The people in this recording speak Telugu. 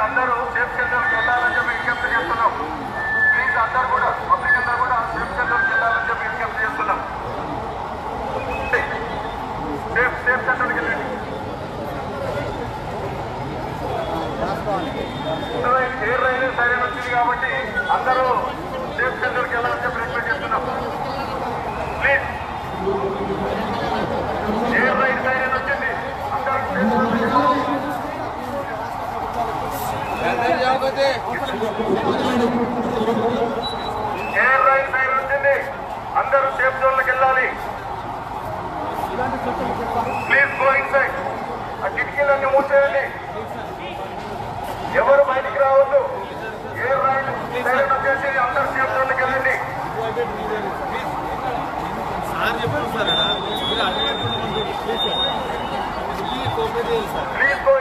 అందరూ సేఫ్ సెంటర్కి వెళ్ళాలని చెప్పి విజ్ఞప్తి చేస్తున్నాం. ప్లీజ్ అందరూ కూడా పబ్లిక్ అందరూ కూడా సేఫ్ సెంటర్కి వెళ్ళాలని చెప్పి విజ్ఞప్తి చేస్తున్నాం. సేఫ్ సెంటర్కి వెళ్ళండి. ఎయిర్ రైలు సైరన్ వచ్చింది కాబట్టి అందరూ సేఫ్ సెంటర్కి వెళ్ళాలని చెప్పి రిక్వెస్ట్ చేస్తున్నాం. ప్లీజ్ ఎయిర్ రైలు సైరన్ వచ్చింది, అందరూ ఎయిర్ రైలు సైరన్ వచ్చింది, అందరూ సేఫ్ జోన్లకు వెళ్ళాలి. Please go inside. ఆ కిటికీలన్నీ మూసేయండి, ఎవరు బయటికి రావద్దు. ఎయిర్ రైలు సైరన్ వచ్చేసి అందరూ సేఫ్ జోన్లకు వెళ్ళండి. Please go